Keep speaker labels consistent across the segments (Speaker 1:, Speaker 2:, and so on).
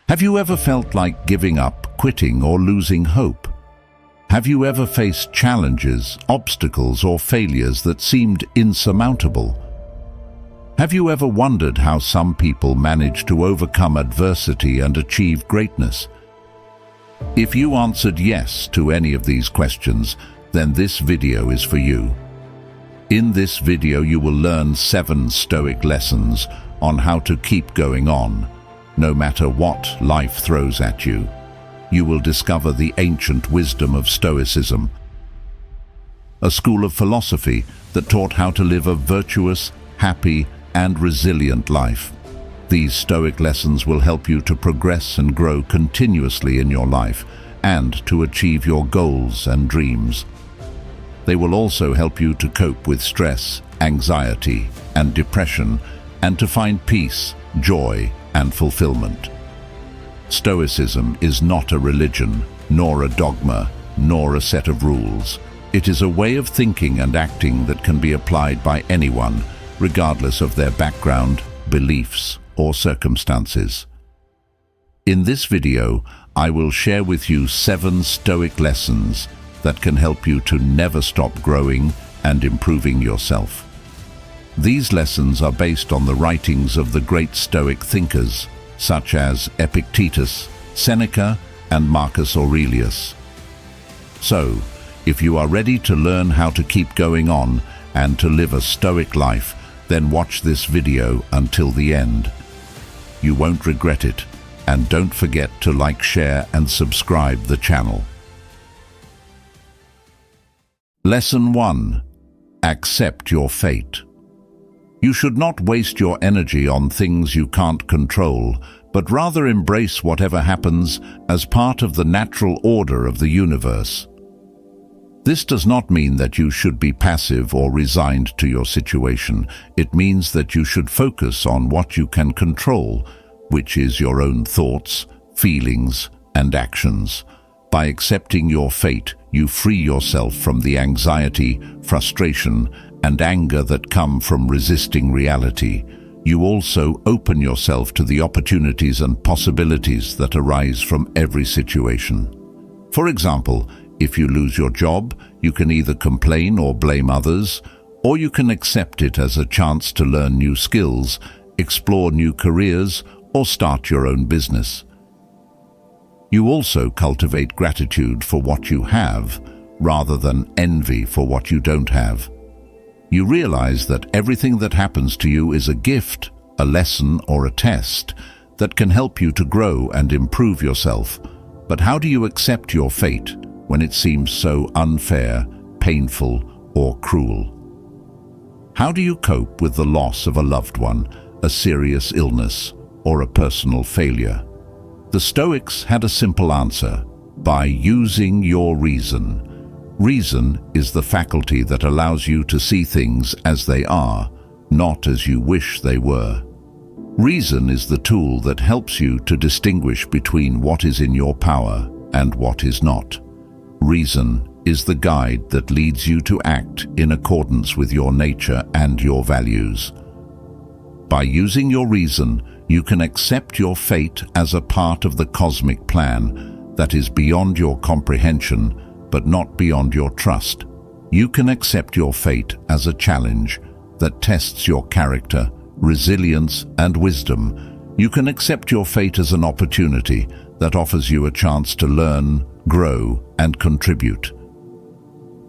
Speaker 1: Have you ever felt like giving up, quitting, or losing hope? Have you ever faced challenges, obstacles, or failures that seemed insurmountable? Have you ever wondered how some people manage to overcome adversity and achieve greatness? If you answered yes to any of these questions, then this video is for you. In this video you will learn 7 Stoic lessons on how to keep going on, no matter what life throws at you. You will discover the ancient wisdom of Stoicism, a school of philosophy that taught how to live a virtuous, happy, and resilient life. These Stoic lessons will help you to progress and grow continuously in your life and to achieve your goals and dreams. They will also help you to cope with stress, anxiety, and depression, and to find peace, joy, and fulfillment. Stoicism is not a religion, nor a dogma, nor a set of rules. It is a way of thinking and acting that can be applied by anyone, regardless of their background, beliefs, or circumstances. In this video, I will share with you 7 Stoic lessons that can help you to never stop growing and improving yourself. These lessons are based on the writings of the great Stoic thinkers, such as Epictetus, Seneca, and Marcus Aurelius. So, if you are ready to learn how to keep going on and to live a Stoic life, then watch this video until the end. You won't regret it, and don't forget to like, share, and subscribe the channel. Lesson 1. Accept your fate. You should not waste your energy on things you can't control, but rather embrace whatever happens as part of the natural order of the universe. This does not mean that you should be passive or resigned to your situation. It means that you should focus on what you can control, which is your own thoughts, feelings, and actions. By accepting your fate, you free yourself from the anxiety, frustration, and anger that come from resisting reality. You also open yourself to the opportunities and possibilities that arise from every situation. For example, if you lose your job, you can either complain or blame others, or you can accept it as a chance to learn new skills, explore new careers, or start your own business. You also cultivate gratitude for what you have, rather than envy for what you don't have. You realize that everything that happens to you is a gift, a lesson, or a test that can help you to grow and improve yourself. But how do you accept your fate when it seems so unfair, painful, or cruel? How do you cope with the loss of a loved one, a serious illness, or a personal failure? The Stoics had a simple answer: by using your reason. Reason is the faculty that allows you to see things as they are, not as you wish they were. Reason is the tool that helps you to distinguish between what is in your power and what is not. Reason is the guide that leads you to act in accordance with your nature and your values. By using your reason, you can accept your fate as a part of the cosmic plan that is beyond your comprehension, but not beyond your trust. You can accept your fate as a challenge that tests your character, resilience, and wisdom. You can accept your fate as an opportunity that offers you a chance to learn, grow, and contribute.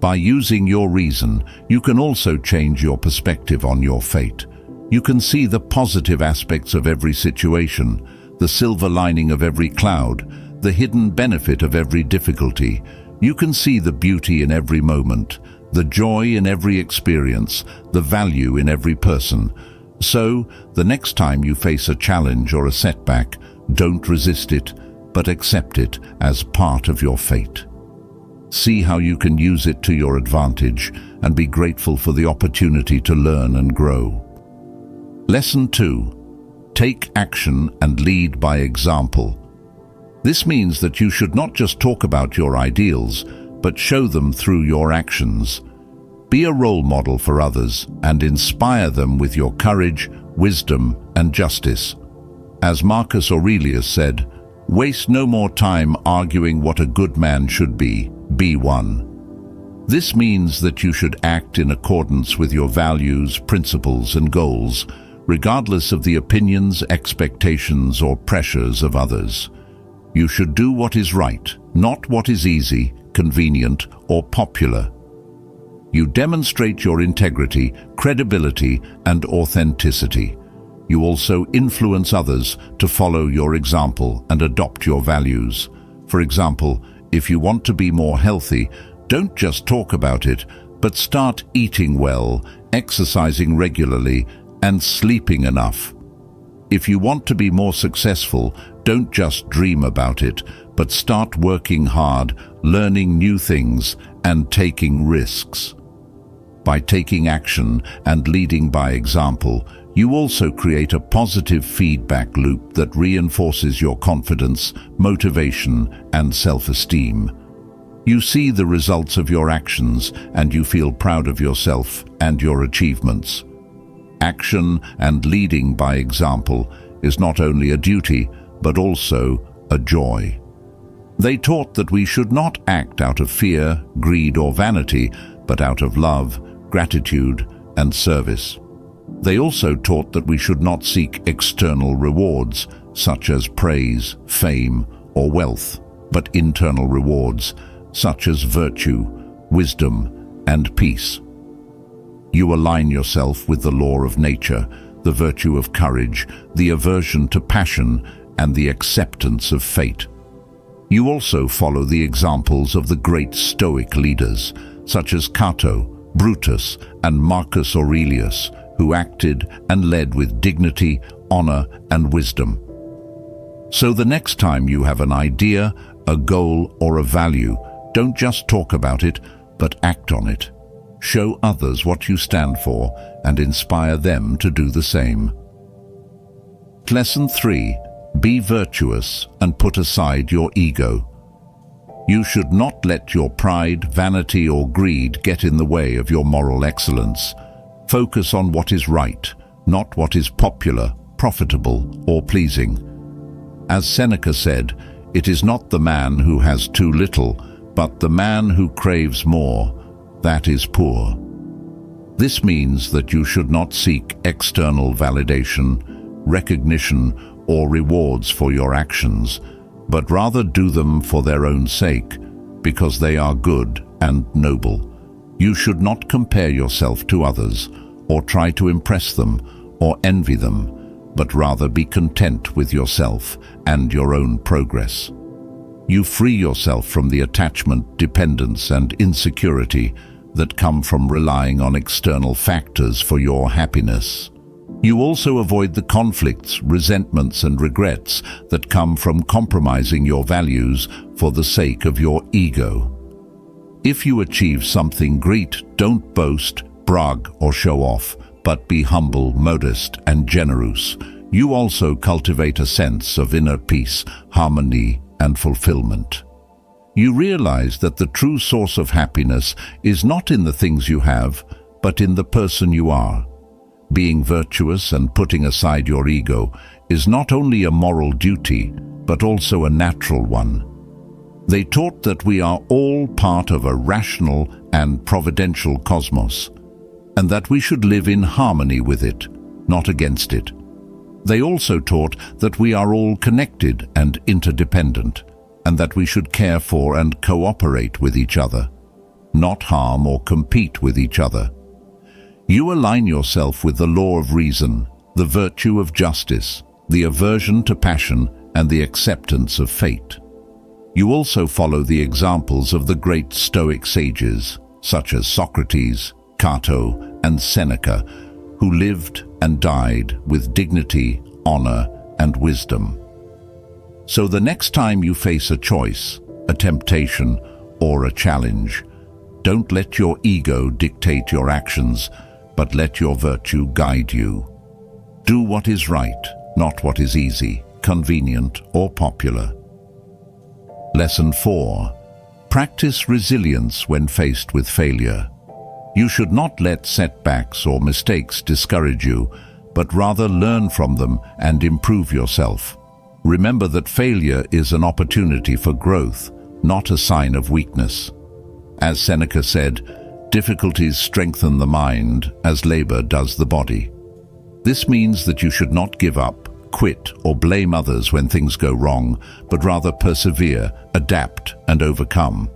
Speaker 1: By using your reason, you can also change your perspective on your fate. You can see the positive aspects of every situation, the silver lining of every cloud, the hidden benefit of every difficulty. You can see the beauty in every moment, the joy in every experience, the value in every person. So, the next time you face a challenge or a setback, don't resist it, but accept it as part of your fate. See how you can use it to your advantage and be grateful for the opportunity to learn and grow. Lesson 2. Take action and lead by example. This means that you should not just talk about your ideals, but show them through your actions. Be a role model for others and inspire them with your courage, wisdom, and justice. As Marcus Aurelius said, Waste no more time arguing what a good man should be. Be one. This means that you should act in accordance with your values, principles, and goals, regardless of the opinions, expectations, or pressures of others. You should do what is right, not what is easy, convenient, or popular. You demonstrate your integrity, credibility, and authenticity. You also influence others to follow your example and adopt your values. For example, if you want to be more healthy, don't just talk about it, but start eating well, exercising regularly, and sleeping enough. If you want to be more successful, don't just dream about it, but start working hard, learning new things, and taking risks. By taking action and leading by example, you also create a positive feedback loop that reinforces your confidence, motivation, and self-esteem. You see the results of your actions and you feel proud of yourself and your achievements. Action and leading by example is not only a duty, but also a joy. They taught that we should not act out of fear, greed, or vanity, but out of love, gratitude, and service. They also taught that we should not seek external rewards, such as praise, fame, or wealth, but internal rewards, such as virtue, wisdom, and peace. You align yourself with the law of nature, the virtue of courage, the aversion to passion, and the acceptance of fate. You also follow the examples of the great Stoic leaders, such as Cato, Brutus, and Marcus Aurelius, who acted and led with dignity, honor, and wisdom. So the next time you have an idea, a goal, or a value, don't just talk about it, but act on it. Show others what you stand for and inspire them to do the same. Lesson 3. Be virtuous and put aside your ego. You should not let your pride, vanity, or greed get in the way of your moral excellence. Focus on what is right, not what is popular, profitable, or pleasing. As Seneca said, it is not the man who has too little, but the man who craves more, that is poor. This means that you should not seek external validation, recognition, or rewards for your actions, but rather do them for their own sake, because they are good and noble. You should not compare yourself to others, or try to impress them, or envy them, but rather be content with yourself and your own progress. You free yourself from the attachment, dependence, and insecurity that come from relying on external factors for your happiness. You also avoid the conflicts, resentments, and regrets that come from compromising your values for the sake of your ego. If you achieve something great, don't boast, brag, or show off, but be humble, modest, and generous. You also cultivate a sense of inner peace, harmony, and fulfillment. You realize that the true source of happiness is not in the things you have, but in the person you are. Being virtuous and putting aside your ego is not only a moral duty, but also a natural one. They taught that we are all part of a rational and providential cosmos, and that we should live in harmony with it, not against it. They also taught that we are all connected and interdependent, and that we should care for and cooperate with each other, not harm or compete with each other. You align yourself with the law of reason, the virtue of justice, the aversion to passion, and the acceptance of fate. You also follow the examples of the great Stoic sages, such as Socrates, Cato, and Seneca, who lived and died with dignity, honor, and wisdom. So the next time you face a choice, a temptation, or a challenge, don't let your ego dictate your actions, but let your virtue guide you. Do what is right, not what is easy, convenient, or popular. Lesson 4. Practice resilience when faced with failure. You should not let setbacks or mistakes discourage you, but rather learn from them and improve yourself. Remember that failure is an opportunity for growth, not a sign of weakness. As Seneca said, difficulties strengthen the mind as labor does the body. This means that you should not give up, quit, or blame others when things go wrong, but rather persevere, adapt, and overcome.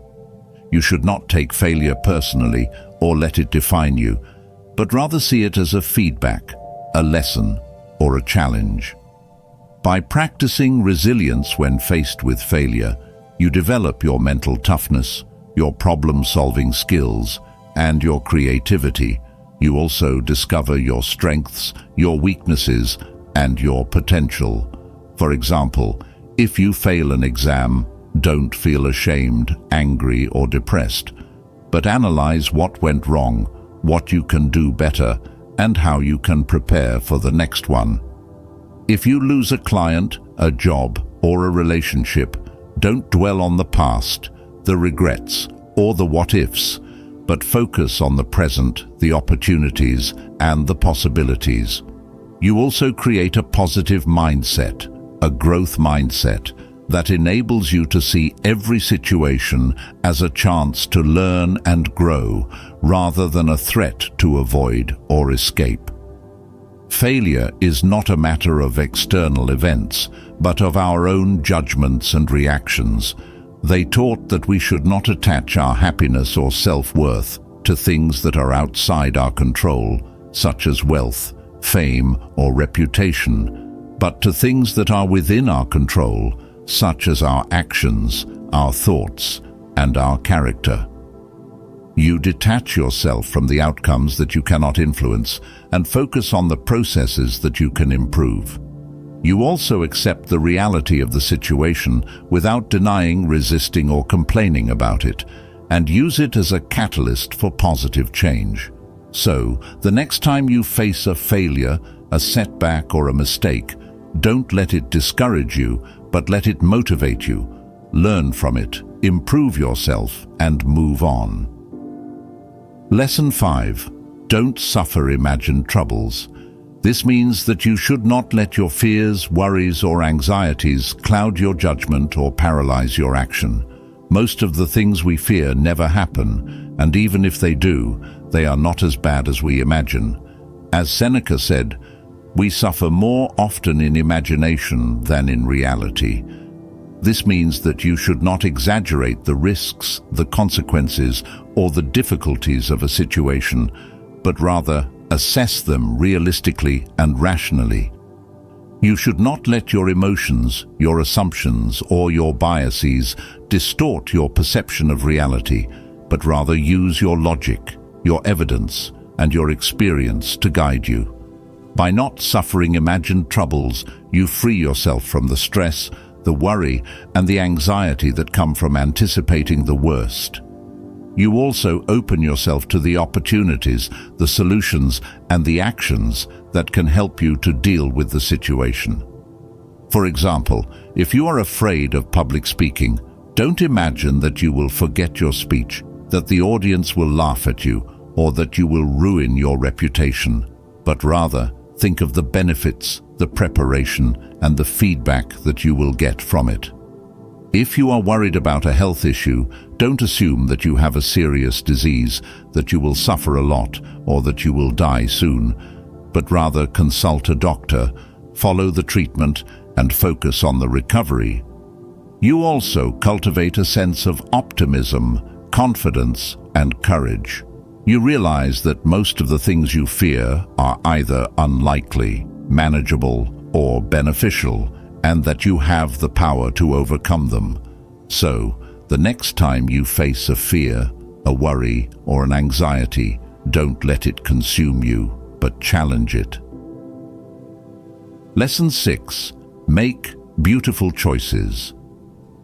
Speaker 1: You should not take failure personally or let it define you, but rather see it as a feedback, a lesson, or a challenge. By practicing resilience when faced with failure, you develop your mental toughness, your problem-solving skills, and your creativity. You also discover your strengths, your weaknesses, and your potential. For example, if you fail an exam, don't feel ashamed, angry, or depressed, but analyze what went wrong, what you can do better, and how you can prepare for the next one. If you lose a client, a job, or a relationship, don't dwell on the past, the regrets, or the what-ifs, but focus on the present, the opportunities, and the possibilities. You also create a positive mindset, a growth mindset, that enables you to see every situation as a chance to learn and grow, rather than a threat to avoid or escape. Failure is not a matter of external events, but of our own judgments and reactions. They taught that we should not attach our happiness or self-worth to things that are outside our control, such as wealth, fame, or reputation, but to things that are within our control, such as our actions, our thoughts, and our character. You detach yourself from the outcomes that you cannot influence and focus on the processes that you can improve. You also accept the reality of the situation without denying, resisting, or complaining about it, and use it as a catalyst for positive change. So, the next time you face a failure, a setback, or a mistake, don't let it discourage you, but let it motivate you. Learn from it, improve yourself, and move on. Lesson 5. Don't suffer imagined troubles. This means that you should not let your fears, worries, or anxieties cloud your judgment or paralyze your action. Most of the things we fear never happen, and even if they do, they are not as bad as we imagine. As Seneca said, we suffer more often in imagination than in reality. This means that you should not exaggerate the risks, the consequences, or the difficulties of a situation, but rather assess them realistically and rationally. You should not let your emotions, your assumptions, or your biases distort your perception of reality, but rather use your logic, your evidence, and your experience to guide you. By not suffering imagined troubles, you free yourself from the stress, the worry, and the anxiety that come from anticipating the worst. You also open yourself to the opportunities, the solutions, and the actions that can help you to deal with the situation. For example, if you are afraid of public speaking, don't imagine that you will forget your speech, that the audience will laugh at you, or that you will ruin your reputation, but rather think of the benefits, the preparation, and the feedback that you will get from it. If you are worried about a health issue, don't assume that you have a serious disease, that you will suffer a lot, or that you will die soon, but rather consult a doctor, follow the treatment, and focus on the recovery. You also cultivate a sense of optimism, confidence, and courage. You realize that most of the things you fear are either unlikely, manageable, or beneficial, and that you have the power to overcome them. So, the next time you face a fear, a worry, or an anxiety, don't let it consume you, but challenge it. Lesson 6. Make beautiful choices.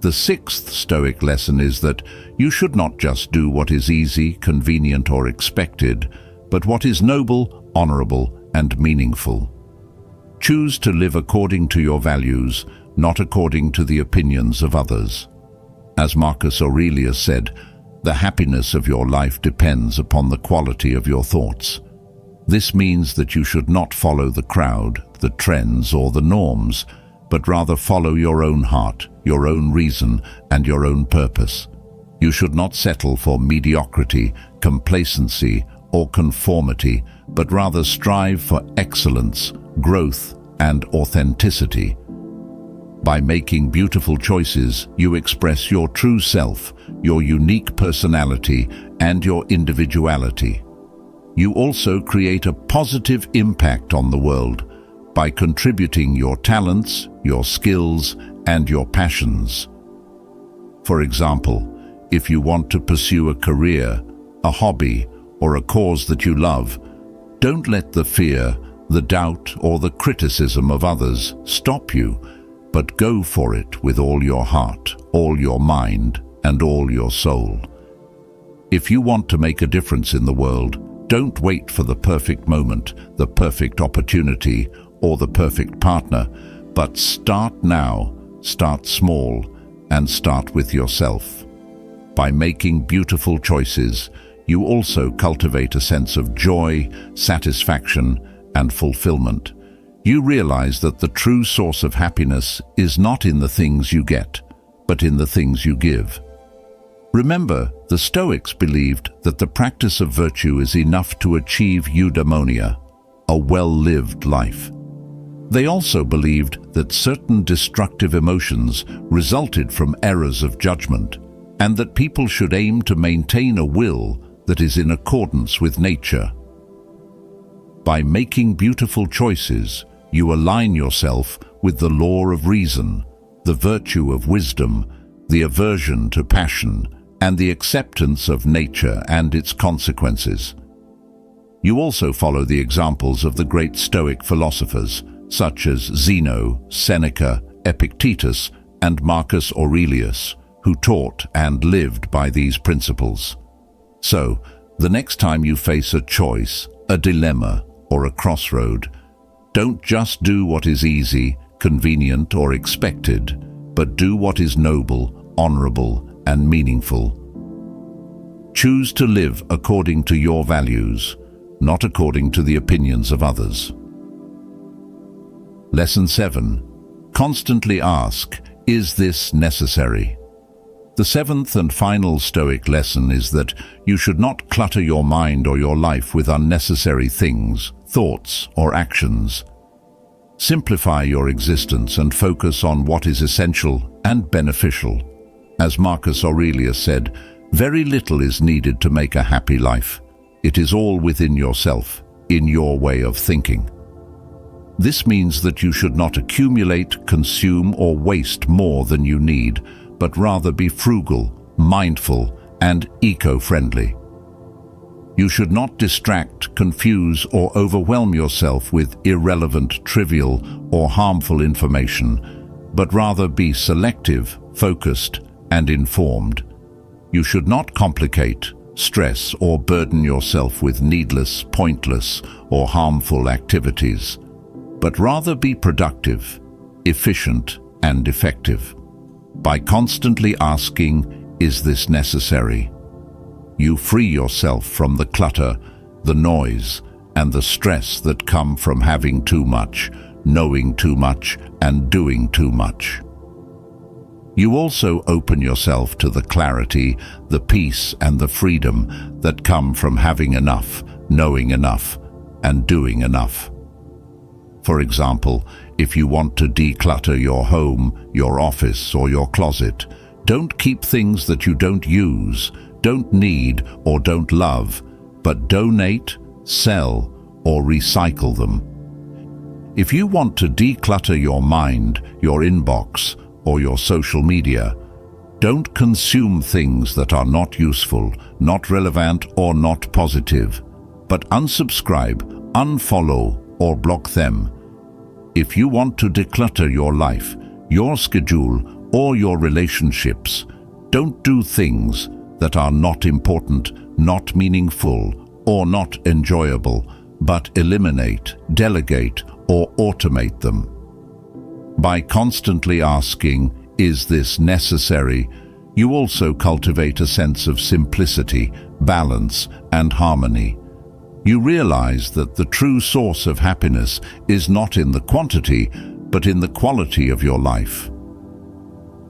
Speaker 1: The sixth Stoic lesson is that you should not just do what is easy, convenient, or expected, but what is noble, honorable, and meaningful. Choose to live according to your values, not according to the opinions of others. As Marcus Aurelius said, the happiness of your life depends upon the quality of your thoughts. This means that you should not follow the crowd, the trends, or the norms, but rather follow your own heart, your own reason, and your own purpose. You should not settle for mediocrity, complacency, or conformity, but rather strive for excellence, growth, and authenticity. By making beautiful choices, you express your true self, your unique personality, and your individuality. You also create a positive impact on the world by contributing your talents, your skills, and your passions. For example, if you want to pursue a career, a hobby, or a cause that you love, don't let the fear, the doubt, or the criticism of others stop you, but go for it with all your heart, all your mind, and all your soul. If you want to make a difference in the world, don't wait for the perfect moment, the perfect opportunity, or the perfect partner, but start now, start small, and start with yourself. By making beautiful choices, you also cultivate a sense of joy, satisfaction, and fulfillment. You realize that the true source of happiness is not in the things you get, but in the things you give. Remember, the Stoics believed that the practice of virtue is enough to achieve eudaimonia, a well-lived life. They also believed that certain destructive emotions resulted from errors of judgment, and that people should aim to maintain a will that is in accordance with nature. By making beautiful choices, you align yourself with the law of reason, the virtue of wisdom, the aversion to passion, and the acceptance of nature and its consequences. You also follow the examples of the great Stoic philosophers, such as Zeno, Seneca, Epictetus, and Marcus Aurelius, who taught and lived by these principles. So, the next time you face a choice, a dilemma, or a crossroad, don't just do what is easy, convenient, or expected, but do what is noble, honorable, and meaningful. Choose to live according to your values, not according to the opinions of others. Lesson 7. Constantly ask, is this necessary? The seventh and final Stoic lesson is that you should not clutter your mind or your life with unnecessary things, thoughts, or actions. Simplify your existence and focus on what is essential and beneficial. As Marcus Aurelius said, very little is needed to make a happy life. It is all within yourself, in your way of thinking. This means that you should not accumulate, consume, or waste more than you need, but rather be frugal, mindful, and eco-friendly. You should not distract, confuse, or overwhelm yourself with irrelevant, trivial, or harmful information, but rather be selective, focused, and informed. You should not complicate, stress, or burden yourself with needless, pointless, or harmful activities, but rather be productive, efficient, and effective. By constantly asking, is this necessary? You free yourself from the clutter, the noise, and the stress that come from having too much, knowing too much, and doing too much. You also open yourself to the clarity, the peace, and the freedom that come from having enough, knowing enough, and doing enough. For example, if you want to declutter your home, your office, or your closet, don't keep things that you don't use, don't need, or don't love, but donate, sell, or recycle them. If you want to declutter your mind, your inbox, or your social media, don't consume things that are not useful, not relevant, or not positive, but unsubscribe, unfollow, or block them. If you want to declutter your life, your schedule, or your relationships, don't do things that are not important, not meaningful, or not enjoyable, but eliminate, delegate, or automate them. By constantly asking, is this necessary, you also cultivate a sense of simplicity, balance, and harmony. You realize that the true source of happiness is not in the quantity, but in the quality of your life.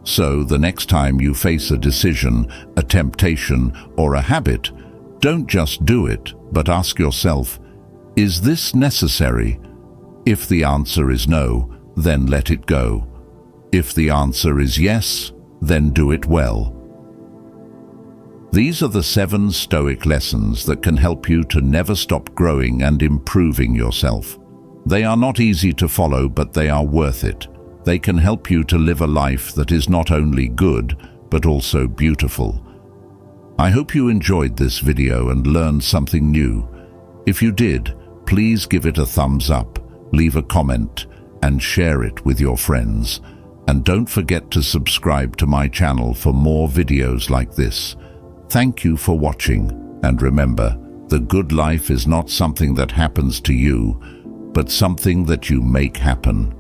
Speaker 1: So, the next time you face a decision, a temptation, or a habit, don't just do it, but ask yourself, is this necessary? If the answer is no, then let it go. If the answer is yes, then do it well. These are the 7 Stoic lessons that can help you to never stop growing and improving yourself. They are not easy to follow, but they are worth it. They can help you to live a life that is not only good, but also beautiful. I hope you enjoyed this video and learned something new. If you did, please give it a thumbs up, leave a comment, and share it with your friends. And don't forget to subscribe to my channel for more videos like this. Thank you for watching, and remember, the good life is not something that happens to you, but something that you make happen.